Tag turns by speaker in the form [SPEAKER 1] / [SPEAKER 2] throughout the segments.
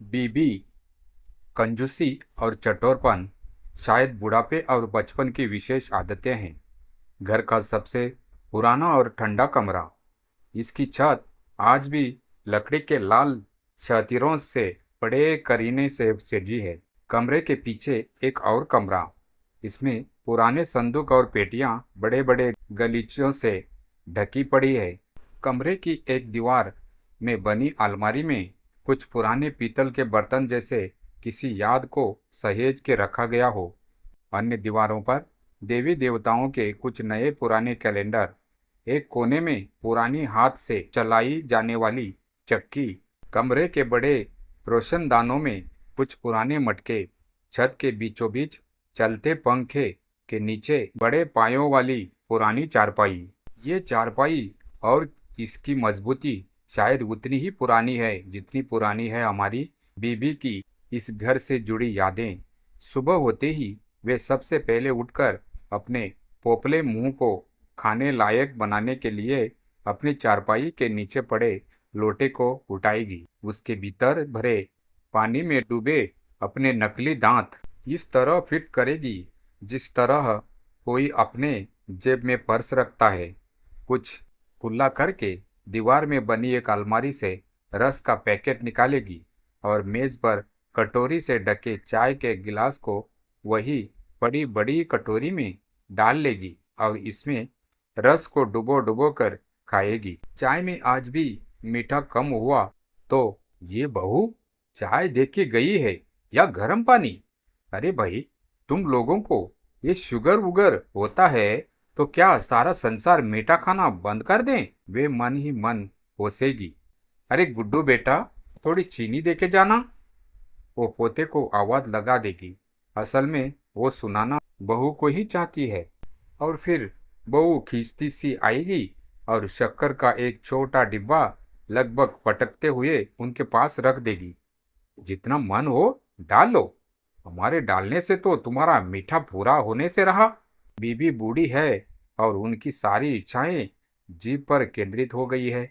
[SPEAKER 1] बीबी कंजूसी और चटोरपन शायद बुढ़ापे और बचपन की विशेष आदतें हैं। घर का सबसे पुराना और ठंडा कमरा, इसकी छत आज भी लकड़ी के लाल छतीरों से बड़े करीने से सजी है। कमरे के पीछे एक और कमरा, इसमें पुराने संदूक और पेटियां बड़े बड़े गलीचों से ढकी पड़ी है। कमरे की एक दीवार में बनी अलमारी में कुछ पुराने पीतल के बर्तन जैसे किसी याद को सहेज के रखा गया हो। अन्य दीवारों पर देवी देवताओं के कुछ नए पुराने कैलेंडर, एक कोने में पुरानी हाथ से चलाई जाने वाली चक्की, कमरे के बड़े रोशनदानों में कुछ पुराने मटके, छत के बीचों बीच चलते पंखे के नीचे बड़े पायों वाली पुरानी चारपाई। ये चारपाई और इसकी मजबूती शायद उतनी ही पुरानी है जितनी पुरानी है हमारी बीबी की इस घर से जुड़ी यादें। सुबह होते ही वे सबसे पहले उठकर अपने पोपले मुंह को खाने लायक बनाने के लिए अपनी चारपाई के नीचे पड़े लोटे को उठाएगी। उसके भीतर भरे पानी में डूबे अपने नकली दांत इस तरह फिट करेगी जिस तरह कोई अपने जेब में पर्स रखता है। कुछ खुला करके दीवार में बनी एक अलमारी से रस का पैकेट निकालेगी और मेज पर कटोरी से ढके चाय के गिलास को वही बड़ी बड़ी कटोरी में डाल लेगी और इसमें रस को डुबो डुबो कर खाएगी। चाय में आज भी मीठा कम हुआ तो ये बहू चाय दे के गई है या गर्म पानी? अरे भाई, तुम लोगों को ये शुगर वुगर होता है तो क्या सारा संसार मीठा खाना बंद कर दें? वे मन ही मन होसेगी। अरे गुड्डू बेटा, थोड़ी चीनी दे के जाना। वो पोते को आवाज लगा देगी। असल में वो सुनाना बहू को ही चाहती है। और फिर बहू खींचती सी आएगी और शक्कर का एक छोटा डिब्बा लगभग पटकते हुए उनके पास रख देगी। जितना मन हो डाल लो, हमारे डालने से तो तुम्हारा मीठा पूरा होने से रहा। बीबी बूढ़ी है और उनकी सारी इच्छाएं जीभ पर केंद्रित हो गई है,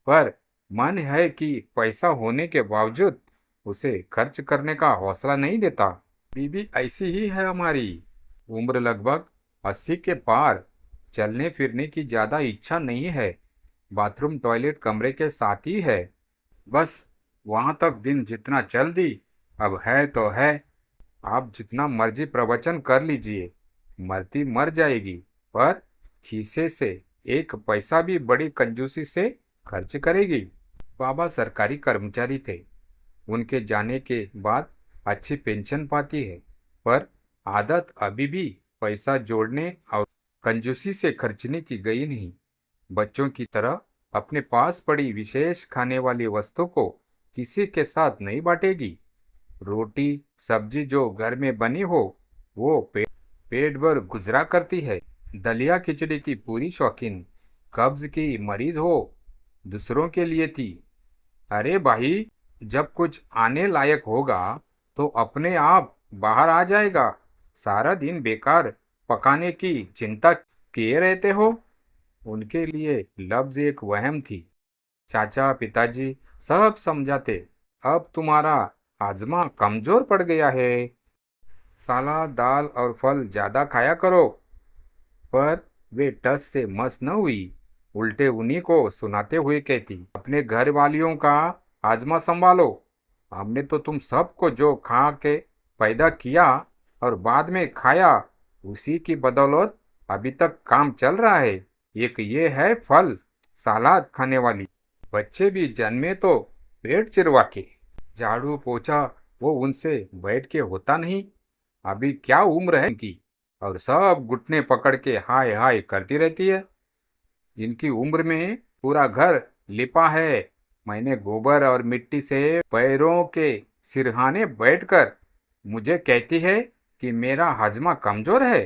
[SPEAKER 1] पर मन है कि पैसा होने के बावजूद उसे खर्च करने का हौसला नहीं देता। बीबी ऐसी ही है हमारी। उम्र लगभग 80 के पार, चलने फिरने की ज़्यादा इच्छा नहीं है। बाथरूम टॉयलेट कमरे के साथ ही है, बस वहाँ तक दिन जितना चल दी, अब है तो है। आप जितना मर्जी प्रवचन कर लीजिए, मरती मर जाएगी, पर खीसे से एक पैसा भी बड़ी कंजूसी से खर्च करेगी। बाबा सरकारी कर्मचारी थे, उनके जाने के बाद अच्छी पेंशन पाती है, पर आदत अभी भी पैसा जोड़ने और कंजूसी से खर्चने की गई नहीं। बच्चों की तरह अपने पास पड़ी विशेष खाने वाली वस्तु को किसी के साथ नहीं बांटेगी। रोटी सब्जी जो घर में बनी हो वो पेट भर गुजरा करती है। दलिया खिचड़ी की पूरी शौकीन, कब्ज की मरीज हो, दूसरों के लिए थी। अरे भाई, जब कुछ आने लायक होगा तो अपने आप बाहर आ जाएगा। सारा दिन बेकार पकाने की चिंता किए रहते हो। उनके लिए लफ्ज एक वहम थी। चाचा पिताजी सब समझाते, अब तुम्हारा हाजमा कमजोर पड़ गया है, सलाद दाल और फल ज्यादा खाया करो। पर वे टस से मस न हुई, उल्टे उन्हीं को सुनाते हुए कहती, अपने घर वालियों का हाजमा संभालो। हमने तो तुम सबको जो खा के पैदा किया और बाद में खाया, उसी की बदौलत अभी तक काम चल रहा है। एक ये है फल सलाद खाने वाली, बच्चे भी जन्मे तो पेट चिरवा के। झाड़ू पोछा वो उनसे बैठ के होता नहीं। अभी क्या उम्र है इनकी, और सब घुटने पकड़ के हाय हाय करती रहती है। इनकी उम्र में पूरा घर लिपा है। मैंने गोबर और मिट्टी से पैरों के सिरहाने बैठकर मुझे कहती है कि मेरा हजमा कमजोर है।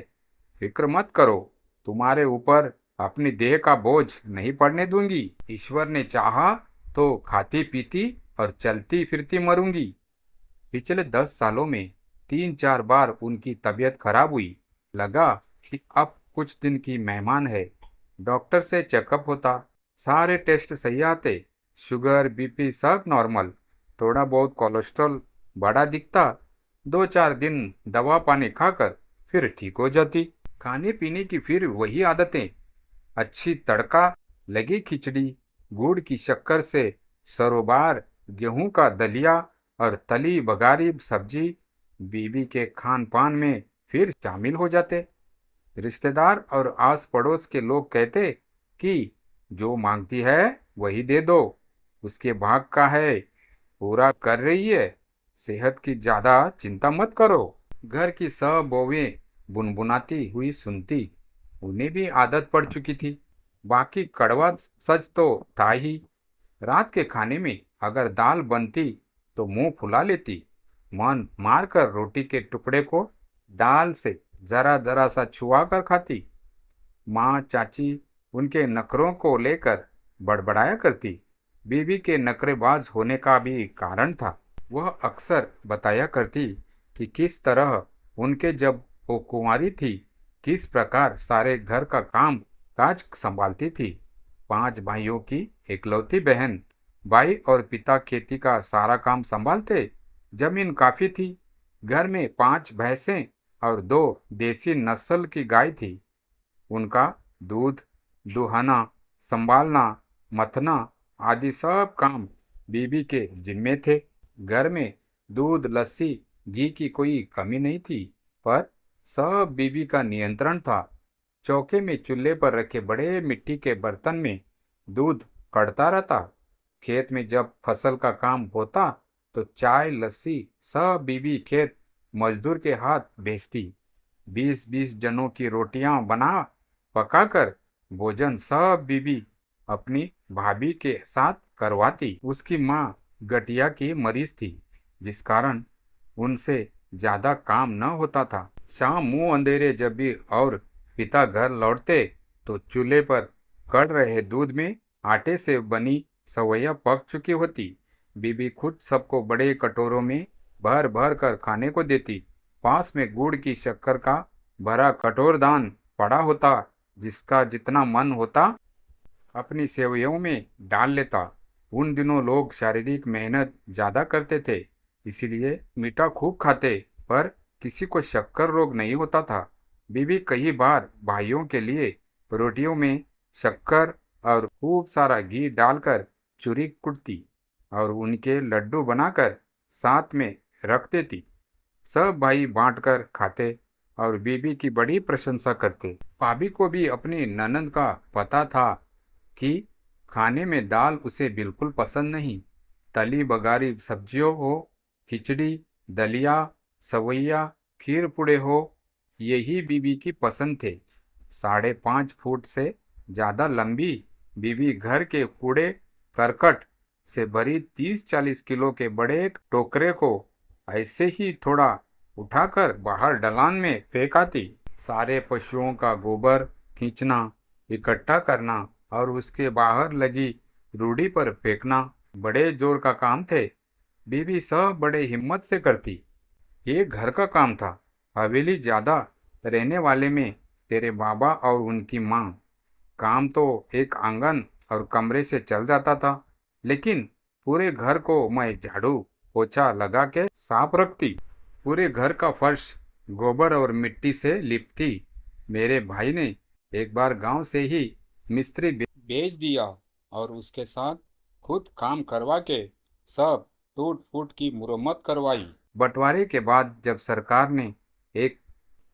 [SPEAKER 1] फिक्र मत करो, तुम्हारे ऊपर अपनी देह का बोझ नहीं पड़ने दूंगी। ईश्वर ने चाहा तो खाती पीती और चलती फिरती मरूंगी। पिछले 10 सालों में 3-4 बार उनकी तबीयत खराब हुई। लगा कि अब कुछ दिन की मेहमान है। डॉक्टर से चेकअप होता, सारे टेस्ट सही आते, शुगर बीपी सब नॉर्मल, थोड़ा बहुत कोलेस्ट्रॉल बढ़ा दिखता, 2-4 दिन दवा पानी खाकर फिर ठीक हो जाती। खाने पीने की फिर वही आदतें, अच्छी तड़का लगी खिचड़ी, गुड़ की शक्कर से सरोबार, गेहूं का दलिया और तली बघारी सब्जी बीबी के खान पान में फिर शामिल हो जाते। रिश्तेदार और आस पड़ोस के लोग कहते कि जो मांगती है वही दे दो, उसके भाग का है, पूरा कर रही है, सेहत की ज्यादा चिंता मत करो। घर की सब बहूएं बुनबुनाती हुई सुनती, उन्हें भी आदत पड़ चुकी थी। बाकी कड़वा सच तो था ही, रात के खाने में अगर दाल बनती तो मुंह फुला लेती, मन मारकर रोटी के टुकड़े को दाल से जरा जरा सा छुआ कर खाती। माँ चाची उनके नखरों को लेकर बड़बड़ाया करती। बीबी के नखरेबाज होने का भी कारण था। वह अक्सर बताया करती कि किस तरह उनके जब वो कुंवारी थी, किस प्रकार सारे घर का काम काज संभालती थी। 5 भाइयों की इकलौती बहन, भाई और पिता खेती का सारा काम संभालते। जमीन काफी थी। घर में 5 भैंसें और 2 देसी नस्ल की गाय थी। उनका दूध दुहाना, संभालना, मथना आदि सब काम बीबी के जिम्मे थे। घर में दूध, लस्सी, घी की कोई कमी नहीं थी, पर सब बीबी का नियंत्रण था। चौके में चूल्हे पर रखे बड़े मिट्टी के बर्तन में दूध कड़ता रहता। खेत में जब फसल का काम होता तो चाय लस्सी सब बीबी खेत मजदूर के हाथ भेजती। 20-20 जनों की रोटियां बना पकाकर भोजन सब बीबी अपनी भाभी के साथ करवाती। उसकी माँ गठिया की मरीज थी, जिस कारण उनसे ज्यादा काम न होता था। शाम मुंह अंधेरे जब भी और पिता घर लौटते तो चूल्हे पर कड़ रहे दूध में आटे से बनी सवैया पक चुकी होती। बीबी खुद सबको बड़े कटोरों में भर भर कर खाने को देती। पास में गुड़ की शक्कर का भरा कटोरदान पड़ा होता, जिसका जितना मन होता अपनी सेवइयों में डाल लेता। उन दिनों लोग शारीरिक मेहनत ज्यादा करते थे, इसीलिए मीठा खूब खाते, पर किसी को शक्कर रोग नहीं होता था। बीबी कई बार भाइयों के लिए रोटियों में शक्कर और खूब सारा घी डालकर चूरी कुटती और उनके लड्डू बनाकर साथ में रख देती। सब भाई बांटकर खाते और बीबी की बड़ी प्रशंसा करते। भाभी को भी अपनी ननद का पता था कि खाने में दाल उसे बिल्कुल पसंद नहीं। तली बघारी सब्जियों हो, खिचड़ी, दलिया, सवैया, खीर पूड़े हो, यही बीबी की पसंद थे। 5.5 फुट से ज्यादा लंबी बीबी घर के कूड़े करकट से भरी 30-40 किलो के बड़े टोकरे को ऐसे ही थोड़ा उठाकर बाहर ढलान में फेंक आती। सारे पशुओं का गोबर खींचना, इकट्ठा करना और उसके बाहर लगी रूढ़ी पर फेंकना बड़े जोर का काम थे। बीबी सब बड़े हिम्मत से करती। ये घर का काम था। हवेली ज्यादा रहने वाले में तेरे बाबा और उनकी माँ, काम तो एक आंगन और कमरे से चल जाता था, लेकिन पूरे घर को मैं झाड़ू पोछा लगा के साफ रखती। पूरे घर का फर्श गोबर और मिट्टी से लिपती। मेरे भाई ने एक बार गांव से ही मिस्त्री भेज दिया और उसके साथ खुद काम करवा के सब टूट फूट की मुरम्मत करवाई। बंटवारे के बाद जब सरकार ने एक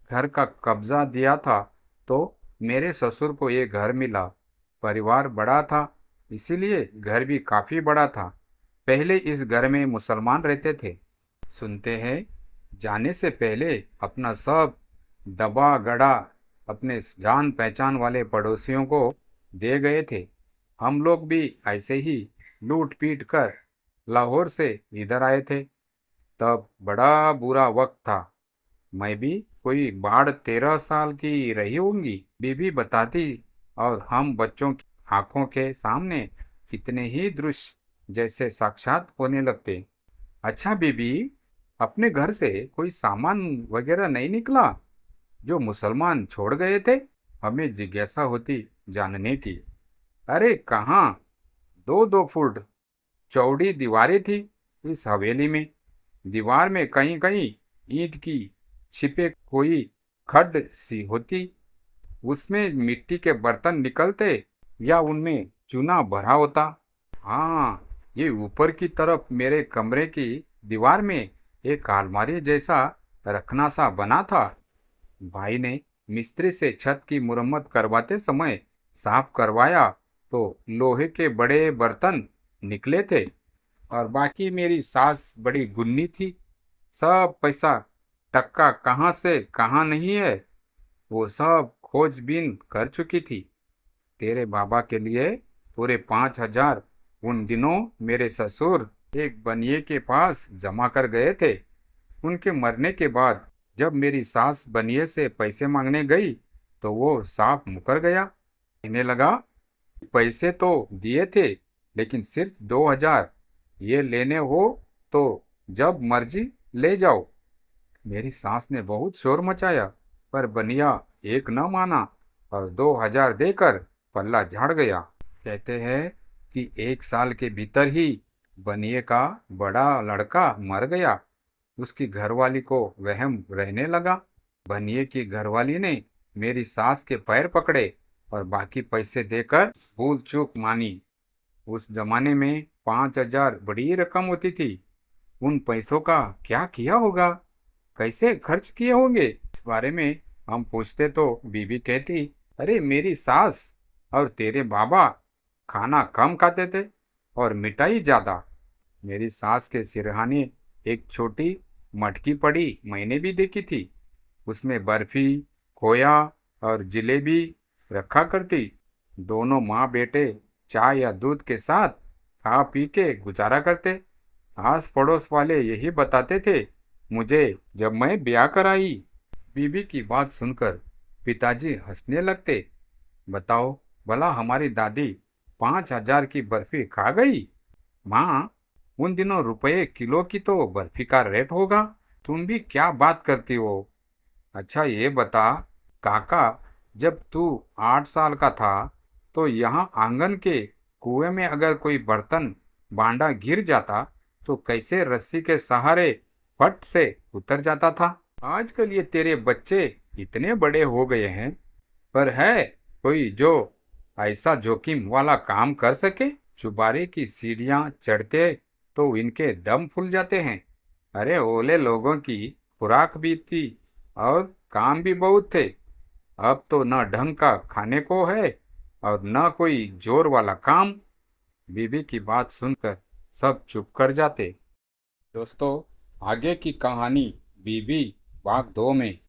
[SPEAKER 1] घर का कब्जा दिया था तो मेरे ससुर को ये घर मिला। परिवार बड़ा था, इसीलिए घर भी काफी बड़ा था। पहले इस घर में मुसलमान रहते थे। सुनते हैं जाने से पहले अपना सब दबा गड़ा अपने जान पहचान वाले पड़ोसियों को दे गए थे। हम लोग भी ऐसे ही लूट पीट कर लाहौर से इधर आए थे। तब बड़ा बुरा वक्त था। मैं भी कोई 12-13 साल की रही होंगी, बीबी बताती, और हम बच्चों की आंखों के सामने कितने ही दृश्य जैसे साक्षात होने लगते। अच्छा बीबी, अपने घर से कोई सामान वगैरह नहीं निकला जो मुसलमान छोड़ गए थे? हमें जिज्ञासा होती जानने की। अरे कहाँ, 2-2 फुट चौड़ी दीवारें थी, इस हवेली में दीवार में कहीं कहीं ईंट की छिपे कोई खड्ड सी होती, उसमें मिट्टी के बर्तन निकलते या उनमें चूना भरा होता। हाँ, ये ऊपर की तरफ मेरे कमरे की दीवार में एक अलमारी जैसा रखना सा बना था। भाई ने मिस्त्री से छत की मुरम्मत करवाते समय साफ करवाया तो लोहे के बड़े बर्तन निकले थे, और बाकी मेरी सास बड़ी गुन्नी थी। सब पैसा टक्का कहाँ से कहाँ नहीं है, वो सब खोजबीन कर चुकी थी। तेरे बाबा के लिए पूरे 5,000 उन दिनों मेरे ससुर एक बनिए के पास जमा कर गए थे। उनके मरने के बाद जब मेरी सास बनिए से पैसे मांगने गई तो वो साफ मुकर गया। कहने लगा, पैसे तो दिए थे लेकिन सिर्फ 2,000, ये लेने हो तो जब मर्जी ले जाओ। मेरी सास ने बहुत शोर मचाया पर बनिया एक न माना और 2,000 देकर पल्ला झाड़ गया। कहते हैं कि 1 साल के भीतर ही बनिए का बड़ा लड़का मर गया। उसकी घरवाली को वहम रहने लगा। बनिए की घरवाली ने मेरी सास के पैर पकड़े और बाकी पैसे देकर भूल चूक मानी। उस जमाने में 5,000 बड़ी रकम होती थी। उन पैसों का क्या किया होगा, कैसे खर्च किए होंगे, इस बारे में हम पूछते तो बीबी कहती, अरे मेरी सास और तेरे बाबा खाना कम खाते थे और मिठाई ज़्यादा। मेरी सास के सिरहाने एक छोटी मटकी पड़ी मैंने भी देखी थी। उसमें बर्फी, खोया और जिलेबी रखा करती। दोनों माँ बेटे चाय या दूध के साथ खा पी के गुजारा करते। आस पड़ोस वाले यही बताते थे मुझे जब मैं ब्याह कराई। बीबी की बात सुनकर पिताजी हंसने लगते। बताओ भला हमारी दादी 5,000 की बर्फी खा गई? माँ, उन दिनों रुपये किलो की तो बर्फी का रेट होगा, तुम भी क्या बात करती हो। अच्छा ये बता काका, जब तू 8 साल का था तो यहाँ आंगन के कुएं में अगर कोई बर्तन बांडा गिर जाता तो कैसे रस्सी के सहारे फट से उतर जाता था। आजकल ये तेरे बच्चे इतने बड़े हो गए हैं, पर है कोई जो ऐसा जोखिम वाला काम कर सके? चुबारे की सीढ़ियां चढ़ते तो इनके दम फूल जाते हैं। अरे ओले लोगों की खुराक भी थी और काम भी बहुत थे। अब तो न ढंग का खाने को है और न कोई जोर वाला काम। बीबी की बात सुनकर सब चुप कर जाते। दोस्तों, आगे की कहानी बीबी भाग 2 में।